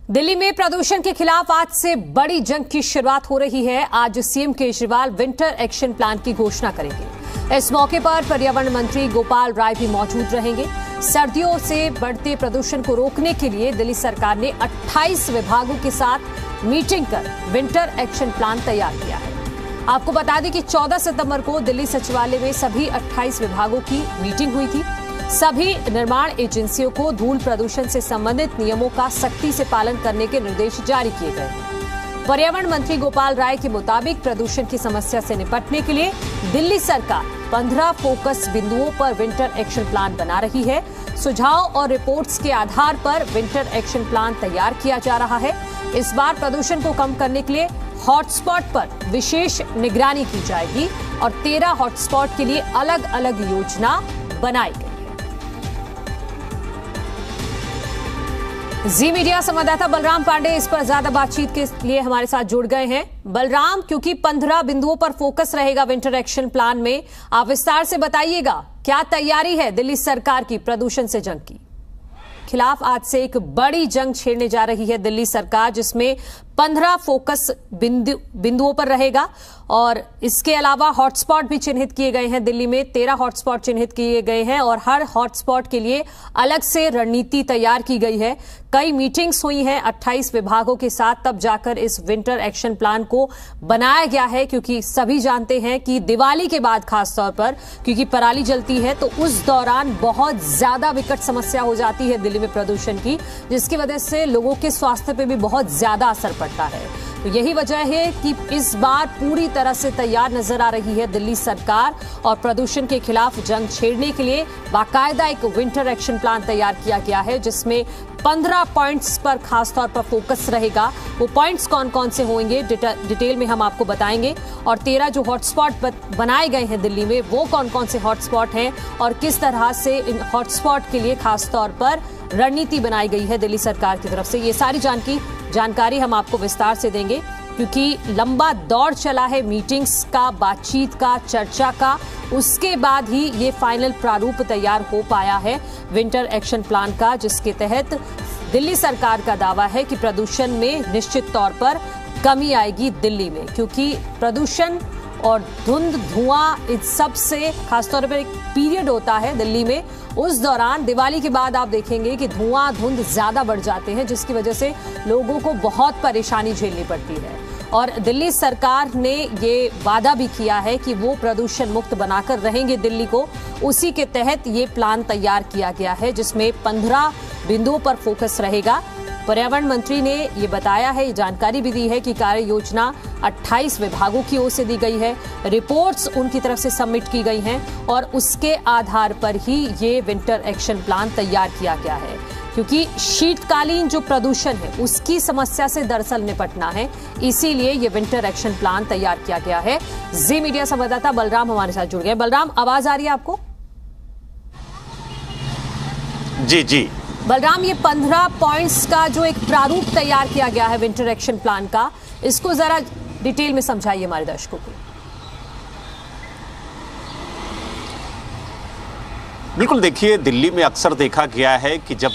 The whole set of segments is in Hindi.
दिल्ली में प्रदूषण के खिलाफ आज से बड़ी जंग की शुरुआत हो रही है। आज CM Kejriwal winter action plan की घोषणा करेंगे। इस मौके पर पर्यावरण मंत्री गोपाल राय भी मौजूद रहेंगे। सर्दियों से बढ़ते प्रदूषण को रोकने के लिए दिल्ली सरकार ने 28 विभागों के साथ मीटिंग कर विंटर एक्शन प्लान तैयार किया है। आपको बता दें कि 14 सितंबर को दिल्ली सचिवालय में सभी 28 विभागों की मीटिंग हुई थी। सभी निर्माण एजेंसियों को धूल प्रदूषण से संबंधित नियमों का सख्ती से पालन करने के निर्देश जारी किए गए हैं। पर्यावरण मंत्री गोपाल राय के मुताबिक प्रदूषण की समस्या से निपटने के लिए दिल्ली सरकार 15 फोकस बिंदुओं पर विंटर एक्शन प्लान बना रही है। सुझाव और रिपोर्ट्स के आधार पर विंटर एक्शन प्लान तैयार किया जा रहा है। इस बार प्रदूषण को कम करने के लिए हॉटस्पॉट पर विशेष निगरानी की जाएगी और 13 हॉटस्पॉट के लिए अलग अलग योजना बनाई गई। जी मीडिया संवाददाता बलराम पांडे इस पर ज्यादा बातचीत के लिए हमारे साथ जुड़ गए हैं। बलराम, क्योंकि 15 बिंदुओं पर फोकस रहेगा विंटर एक्शन प्लान में, आप विस्तार से बताइएगा क्या तैयारी है दिल्ली सरकार की प्रदूषण से जंग की खिलाफ। आज से एक बड़ी जंग छेड़ने जा रही है दिल्ली सरकार, जिसमें 15 फोकस बिंदुओं पर रहेगा और इसके अलावा हॉटस्पॉट भी चिन्हित किए गए हैं। दिल्ली में 13 हॉटस्पॉट चिन्हित किए गए हैं और हर हॉटस्पॉट के लिए अलग से रणनीति तैयार की गई है। कई मीटिंग्स हुई हैं 28 विभागों के साथ, तब जाकर इस विंटर एक्शन प्लान को बनाया गया है। क्योंकि सभी जानते हैं कि दिवाली के बाद खासतौर पर क्योंकि पराली जलती है तो उस दौरान बहुत ज्यादा विकट समस्या हो जाती है दिल्ली में प्रदूषण की, जिसकी वजह से लोगों के स्वास्थ्य पे भी बहुत ज्यादा असर पड़ता है। तो यही वजह है कि इस बार पूरी तरह से तैयार नजर आ रही है दिल्ली सरकार और प्रदूषण के खिलाफ जंग छेड़ने के लिए बाकायदा एक विंटर एक्शन प्लान तैयार किया गया है, जिसमें 15 पॉइंट्स पर खासतौर पर फोकस रहेगा। वो पॉइंट्स कौन कौन से होंगे डिटेल में हम आपको बताएंगे और 13 जो हॉटस्पॉट बनाए गए हैं दिल्ली में, वो कौन कौन से हॉटस्पॉट हैं और किस तरह से इन हॉटस्पॉट के लिए खासतौर पर रणनीति बनाई गई है दिल्ली सरकार की तरफ से। ये सारी जानकारी हम आपको विस्तार से देंगे, क्योंकि लंबा दौर चला है मीटिंग्स का, बातचीत का, चर्चा का। उसके बाद ही ये फाइनल प्रारूप तैयार हो पाया है विंटर एक्शन प्लान का, जिसके तहत दिल्ली सरकार का दावा है कि प्रदूषण में निश्चित तौर पर कमी आएगी दिल्ली में। क्योंकि प्रदूषण और धुआं इस सब से खासतौर पर एक पीरियड होता है दिल्ली में, उस दौरान दिवाली के बाद आप देखेंगे कि धुंध ज्यादा बढ़ जाते हैं, जिसकी वजह से लोगों को बहुत परेशानी झेलनी पड़ती है। और दिल्ली सरकार ने ये वादा भी किया है कि वो प्रदूषण मुक्त बनाकर रहेंगे दिल्ली को। उसी के तहत ये प्लान तैयार किया गया है, जिसमें 15 बिंदुओं पर फोकस रहेगा। पर्यावरण मंत्री ने ये बताया है, ये जानकारी भी दी है कि कार्य योजना 28 विभागों की ओर से दी गई है, रिपोर्ट्स उनकी तरफ से सबमिट की गई हैं और उसके आधार पर ही ये विंटर एक्शन प्लान तैयार किया गया है। क्योंकि शीतकालीन जो प्रदूषण है उसकी समस्या से दरअसल निपटना है, इसीलिए ये विंटर एक्शन प्लान तैयार किया गया है। जी मीडिया संवाददाता बलराम हमारे साथ जुड़ गए। बलराम, आवाज आ रही है आपको? जी बलराम, ये 15 पॉइंट्स का जो एक प्रारूप तैयार किया गया है विंटर एक्शन प्लान का, इसको जरा डिटेल में समझाइए हमारे दर्शकों को। बिल्कुल, देखिए दिल्ली में अक्सर देखा गया है कि जब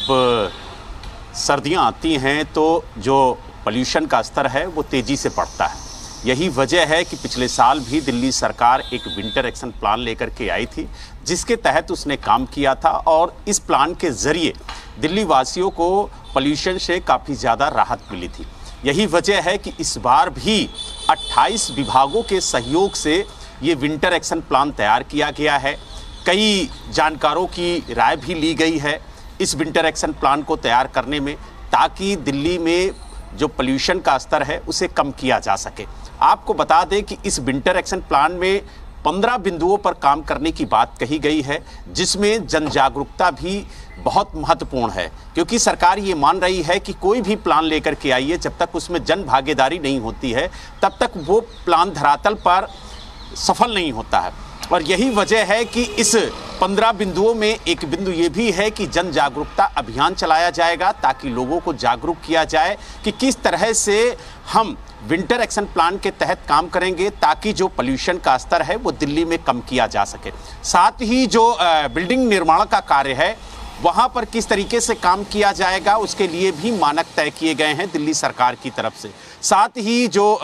सर्दियां आती हैं तो जो पोल्यूशन का स्तर है वो तेजी से बढ़ता है। यही वजह है कि पिछले साल भी दिल्ली सरकार एक विंटर एक्शन प्लान लेकर के आई थी, जिसके तहत उसने काम किया था और इस प्लान के जरिए दिल्ली वासियों को पोल्यूशन से काफ़ी ज़्यादा राहत मिली थी। यही वजह है कि इस बार भी 28 विभागों के सहयोग से ये विंटर एक्शन प्लान तैयार किया गया है। कई जानकारों की राय भी ली गई है इस विंटर एक्शन प्लान को तैयार करने में, ताकि दिल्ली में जो पोल्यूशन का स्तर है उसे कम किया जा सके। आपको बता दें कि इस विंटर एक्शन प्लान में 15 बिंदुओं पर काम करने की बात कही गई है, जिसमें जन जागरूकता भी बहुत महत्वपूर्ण है। क्योंकि सरकार ये मान रही है कि कोई भी प्लान लेकर के आई है, जब तक उसमें जन भागीदारी नहीं होती है तब तक वो प्लान धरातल पर सफल नहीं होता है। और यही वजह है कि इस 15 बिंदुओं में एक बिंदु ये भी है कि जन जागरूकता अभियान चलाया जाएगा, ताकि लोगों को जागरूक किया जाए कि किस तरह से हम विंटर एक्शन प्लान के तहत काम करेंगे, ताकि जो पोल्यूशन का स्तर है वो दिल्ली में कम किया जा सके। साथ ही जो बिल्डिंग निर्माण का कार्य है वहां पर किस तरीके से काम किया जाएगा उसके लिए भी मानक तय किए गए हैं दिल्ली सरकार की तरफ से। साथ ही जो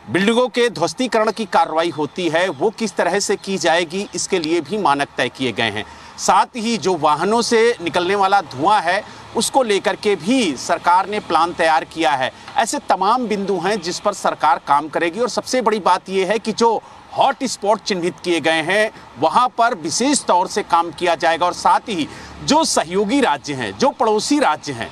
बिल्डिंगों के ध्वस्तीकरण की कार्रवाई होती है वो किस तरह से की जाएगी इसके लिए भी मानक तय किए गए हैं। साथ ही जो वाहनों से निकलने वाला धुआं है उसको लेकर के भी सरकार ने प्लान तैयार किया है। ऐसे तमाम बिंदु हैं जिस पर सरकार काम करेगी और सबसे बड़ी बात यह है कि जो हॉट स्पॉट चिन्हित किए गए हैं वहां पर विशेष तौर से काम किया जाएगा और साथ ही जो सहयोगी राज्य हैं, जो पड़ोसी राज्य हैं,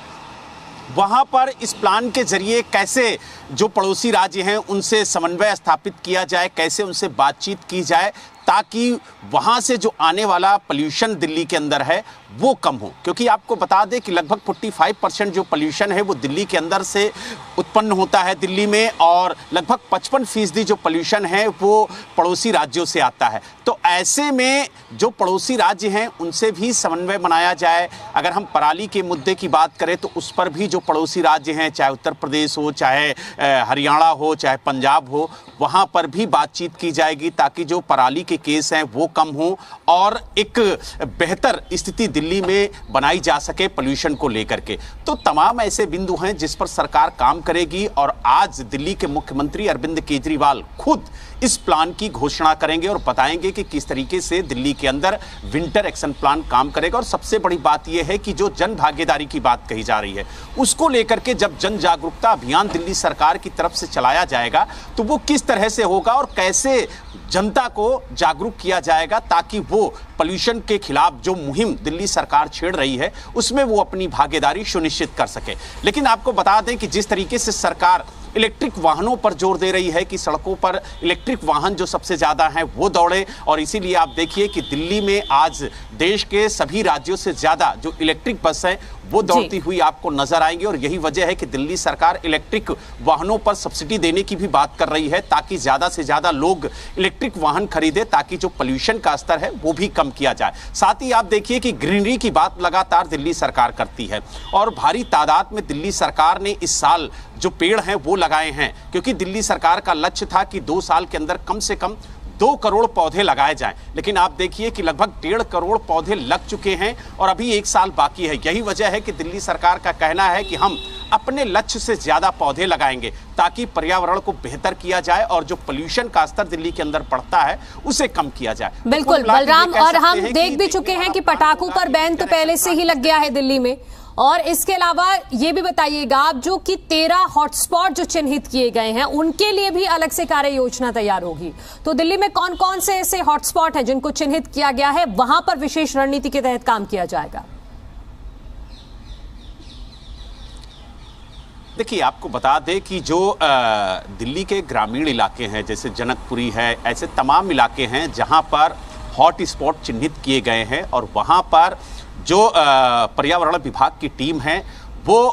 वहां पर इस प्लान के जरिए कैसे जो पड़ोसी राज्य हैं उनसे समन्वय स्थापित किया जाए, कैसे उनसे बातचीत की जाए ताकि वहां से जो आने वाला पोल्यूशन दिल्ली के अंदर है वो कम हो। क्योंकि आपको बता दें कि लगभग 45% जो पोल्यूशन है वो दिल्ली के अंदर से उत्पन्न होता है दिल्ली में, और लगभग 55% जो पोल्यूशन है वो पड़ोसी राज्यों से आता है। तो ऐसे में जो पड़ोसी राज्य हैं उनसे भी समन्वय बनाया जाए। अगर हम पराली के मुद्दे की बात करें तो उस पर भी जो पड़ोसी राज्य हैं, चाहे उत्तर प्रदेश हो, चाहे हरियाणा हो, चाहे पंजाब हो, वहां पर भी बातचीत की जाएगी ताकि जो पराली के केस हैं वो कम हो और एक बेहतर स्थिति दिल्ली में बनाई जा सके पोल्यूशन को लेकर के। तो तमाम ऐसे बिंदु हैं जिस पर सरकार काम करेगी और आज दिल्ली के मुख्यमंत्री अरविंद केजरीवाल खुद इस प्लान की घोषणा करेंगे और बताएंगे कि किस तरीके से दिल्ली के अंदर विंटर एक्शन प्लान काम करेगा। और सबसे बड़ी बात यह है कि जो जन भागीदारी की बात कही जा रही है उसको लेकर के जब जन जागरूकता अभियान दिल्ली सरकार की तरफ से चलाया जाएगा तो वो किस तरह से होगा और कैसे जनता को जागरूक किया जाएगा ताकि वो पोल्यूशन के खिलाफ जो मुहिम दिल्ली सरकार छेड़ रही है उसमें वो अपनी भागीदारी सुनिश्चित कर सके। लेकिन आपको बता दें कि जिस तरीके से सरकार इलेक्ट्रिक वाहनों पर जोर दे रही है कि सड़कों पर इलेक्ट्रिक वाहन जो सबसे ज्यादा हैं वो दौड़े, और इसीलिए आप देखिए कि दिल्ली में आज देश के सभी राज्यों से ज्यादा जो इलेक्ट्रिक बस हैं वो दौड़ती हुई आपको नजर आएंगी। और यही वजह है कि दिल्ली सरकार इलेक्ट्रिक वाहनों पर सब्सिडी देने की भी बात कर रही है ताकि ज्यादा से ज्यादा लोग इलेक्ट्रिक वाहन खरीदे ताकि जो पोल्यूशन का स्तर है वो भी कम किया जाए। साथ ही आप देखिए कि ग्रीनरी की बात लगातार दिल्ली सरकार करती है और भारी तादाद में दिल्ली सरकार ने इस साल जो पेड़ हैं वो लगाए हैं, क्योंकि दिल्ली सरकार का लक्ष्य था कि 2 साल के अंदर कम से कम 2 करोड़ पौधे लगाए जाएं। लेकिन आप देखिए कि लगभग 1.5 करोड़ पौधे लग चुके हैं और अभी 1 साल बाकी है। यही वजह है कि दिल्ली सरकार का कहना है कि हम अपने लक्ष्य से ज्यादा पौधे लगाएंगे ताकि पर्यावरण को बेहतर किया जाए और जो पोल्यूशन का स्तर दिल्ली के अंदर बढ़ता है उसे कम किया जाए। बिल्कुल बलराम, और हम देख भी चुके हैं कि पटाखों पर बैन तो पहले से ही लग गया है दिल्ली में, और इसके अलावा ये भी बताइएगा आप जो कि 13 हॉटस्पॉट जो चिन्हित किए गए हैं उनके लिए भी अलग से कार्य योजना तैयार होगी। तो दिल्ली में कौन कौन से ऐसे हॉटस्पॉट हैं जिनको चिन्हित किया गया है, वहां पर विशेष रणनीति के तहत काम किया जाएगा? देखिए, आपको बता दें कि जो दिल्ली के ग्रामीण इलाके हैं जैसे जनकपुरी है, ऐसे तमाम इलाके हैं जहां पर हॉट स्पॉट चिन्हित किए गए हैं और वहां पर जो पर्यावरण विभाग की टीम है वो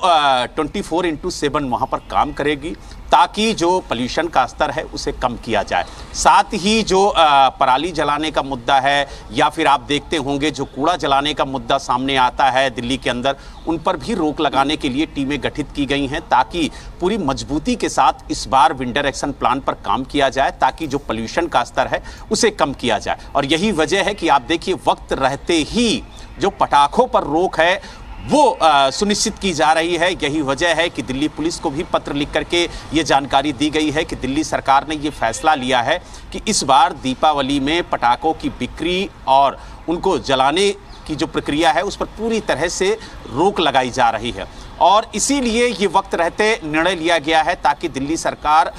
24/7 वहां पर काम करेगी ताकि जो पोल्यूशन का स्तर है उसे कम किया जाए। साथ ही जो पराली जलाने का मुद्दा है या फिर आप देखते होंगे जो कूड़ा जलाने का मुद्दा सामने आता है दिल्ली के अंदर, उन पर भी रोक लगाने के लिए टीमें गठित की गई हैं ताकि पूरी मजबूती के साथ इस बार विंटर एक्शन प्लान पर काम किया जाए ताकि जो पोल्यूशन का स्तर है उसे कम किया जाए। और यही वजह है कि आप देखिए वक्त रहते ही जो पटाखों पर रोक है वो सुनिश्चित की जा रही है। यही वजह है कि दिल्ली पुलिस को भी पत्र लिख करके ये जानकारी दी गई है कि दिल्ली सरकार ने ये फैसला लिया है कि इस बार दीपावली में पटाखों की बिक्री और उनको जलाने की जो प्रक्रिया है उस पर पूरी तरह से रोक लगाई जा रही है। और इसीलिए ये वक्त रहते निर्णय लिया गया है ताकि दिल्ली सरकार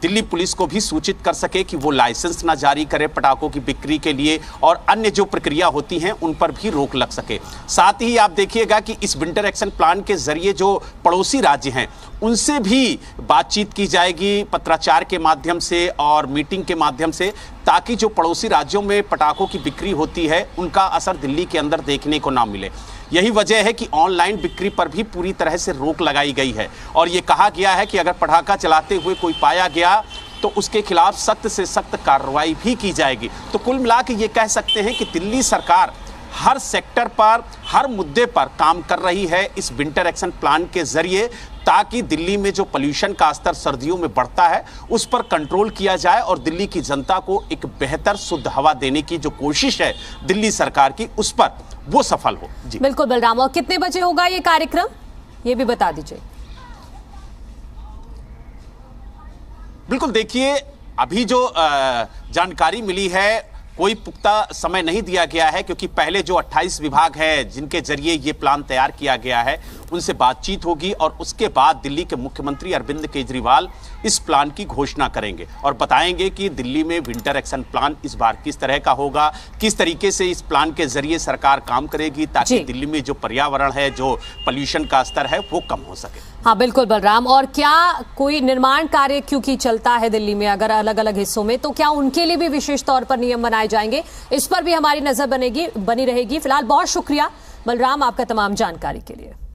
दिल्ली पुलिस को भी सूचित कर सके कि वो लाइसेंस ना जारी करे पटाखों की बिक्री के लिए और अन्य जो प्रक्रिया होती हैं उन पर भी रोक लग सके। साथ ही आप देखिएगा कि इस विंटर एक्शन प्लान के जरिए जो पड़ोसी राज्य हैं उनसे भी बातचीत की जाएगी पत्राचार के माध्यम से और मीटिंग के माध्यम से ताकि जो पड़ोसी राज्यों में पटाखों की बिक्री होती है उनका असर दिल्ली के अंदर देखने को ना मिले। यही वजह है कि ऑनलाइन बिक्री पर भी पूरी तरह से रोक लगाई गई है और ये कहा गया है कि अगर पटाखा चलाते हुए कोई पाया गया तो उसके खिलाफ सख्त से सख्त कार्रवाई भी की जाएगी। तो कुल मिला के ये कह सकते हैं कि दिल्ली सरकार हर सेक्टर पर, हर मुद्दे पर काम कर रही है इस विंटर एक्शन प्लान के जरिए, ताकि दिल्ली में जो पोल्यूशन का स्तर सर्दियों में बढ़ता है उस पर कंट्रोल किया जाए और दिल्ली की जनता को एक बेहतर शुद्ध हवा देने की जो कोशिश है दिल्ली सरकार की, उस पर वो सफल हो। जी बिल्कुल बलराम, और कितने बजे होगा ये कार्यक्रम, ये भी बता दीजिए। बिल्कुल, देखिए अभी जो जानकारी मिली है, कोई पुख्ता समय नहीं दिया गया है, क्योंकि पहले जो 28 विभाग हैं जिनके जरिए ये प्लान तैयार किया गया है उनसे बातचीत होगी और उसके बाद दिल्ली के मुख्यमंत्री अरविंद केजरीवाल इस प्लान की घोषणा करेंगे और बताएंगे कि दिल्ली में विंटर एक्शन प्लान इस बार किस तरह का होगा, किस तरीके से इस प्लान के जरिए सरकार काम करेगी ताकि दिल्ली में जो पर्यावरण है, जो पोल्यूशन का स्तर है वो कम हो सके। हाँ बिल्कुल बलराम, और क्या कोई निर्माण कार्य क्योंकि चलता है दिल्ली में अगर अलग अलग हिस्सों में, तो क्या उनके लिए भी विशेष तौर पर नियम बनाए जाएंगे, इस पर भी हमारी नजर बनी रहेगी। फिलहाल बहुत शुक्रिया बलराम आपका तमाम जानकारी के लिए।